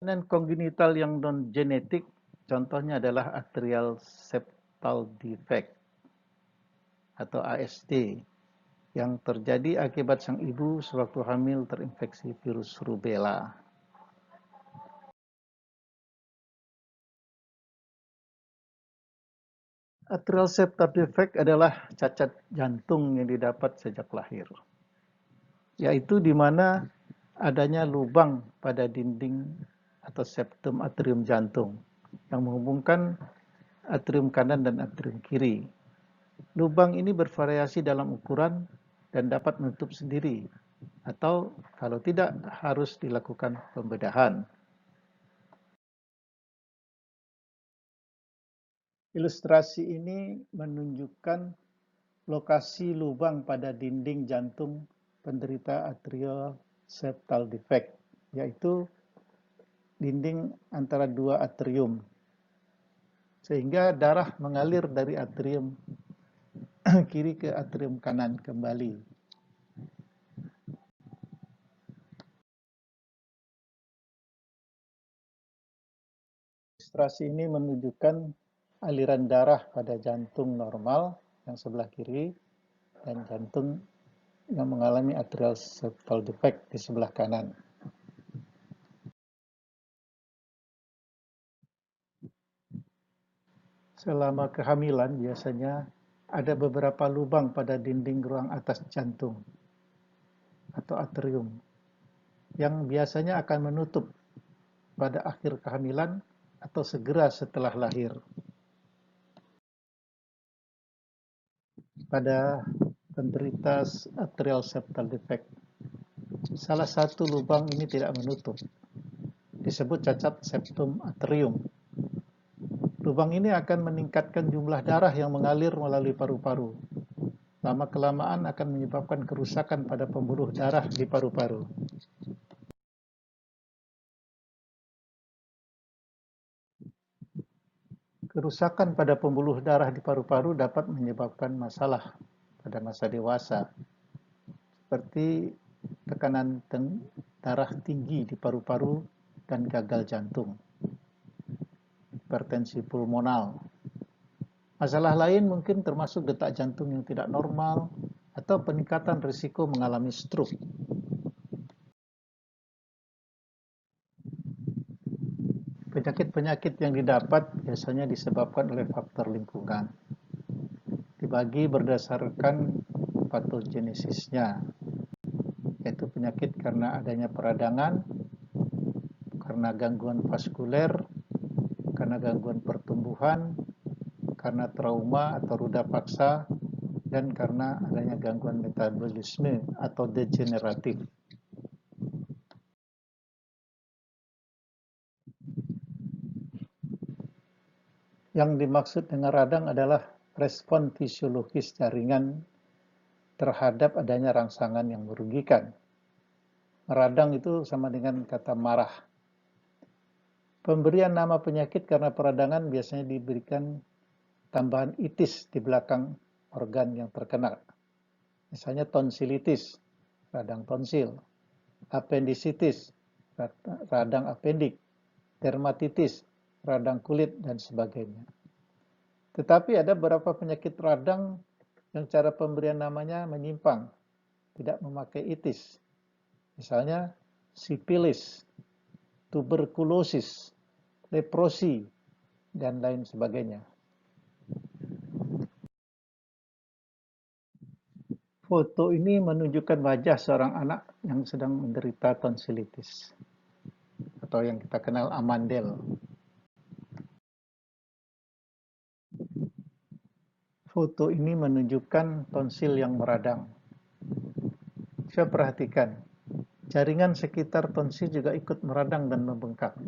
Dan kongenital yang non-genetik, contohnya adalah atrial septal defect atau ASD yang terjadi akibat sang ibu sewaktu hamil terinfeksi virus rubella. Atrial septal defect adalah cacat jantung yang didapat sejak lahir, yaitu di mana adanya lubang pada dinding atau septum atrium jantung yang menghubungkan atrium kanan dan atrium kiri. Lubang ini bervariasi dalam ukuran dan dapat menutup sendiri, atau kalau tidak harus dilakukan pembedahan. Ilustrasi ini menunjukkan lokasi lubang pada dinding jantung penderita atrial septal defect, yaitu dinding antara dua atrium, sehingga darah mengalir dari atrium kiri ke atrium kanan kembali. Ilustrasi ini menunjukkan aliran darah pada jantung normal yang sebelah kiri dan jantung yang mengalami atrial septal defect di sebelah kanan. Selama kehamilan biasanya ada beberapa lubang pada dinding ruang atas jantung atau atrium yang biasanya akan menutup pada akhir kehamilan atau segera setelah lahir. Pada penderita atrial septal defect, salah satu lubang ini tidak menutup, disebut cacat septum atrium. Lubang ini akan meningkatkan jumlah darah yang mengalir melalui paru-paru. Lama-kelamaan akan menyebabkan kerusakan pada pembuluh darah di paru-paru. Kerusakan pada pembuluh darah di paru-paru dapat menyebabkan masalah pada masa dewasa, seperti tekanan darah tinggi di paru-paru dan gagal jantung, hipertensi pulmonal. Masalah lain mungkin termasuk detak jantung yang tidak normal atau peningkatan risiko mengalami stroke. Penyakit-penyakit yang didapat biasanya disebabkan oleh faktor lingkungan. Dibagi berdasarkan patogenesisnya, yaitu penyakit karena adanya peradangan, karena gangguan vaskuler, karena gangguan pertumbuhan, karena trauma atau ruda paksa, dan karena adanya gangguan metabolisme atau degeneratif. Yang dimaksud dengan radang adalah respon fisiologis jaringan terhadap adanya rangsangan yang merugikan. Radang itu sama dengan kata marah. Pemberian nama penyakit karena peradangan biasanya diberikan tambahan itis di belakang organ yang terkena. Misalnya tonsilitis, radang tonsil, appendicitis, radang apendik, dermatitis, radang kulit, dan sebagainya. Tetapi ada beberapa penyakit radang yang cara pemberian namanya menyimpang, tidak memakai itis. Misalnya sipilis, tuberkulosis, leprosi, dan lain sebagainya. Foto ini menunjukkan wajah seorang anak yang sedang menderita tonsilitis, atau yang kita kenal amandel. Foto ini menunjukkan tonsil yang meradang. Saya perhatikan, jaringan sekitar tonsil juga ikut meradang dan membengkak.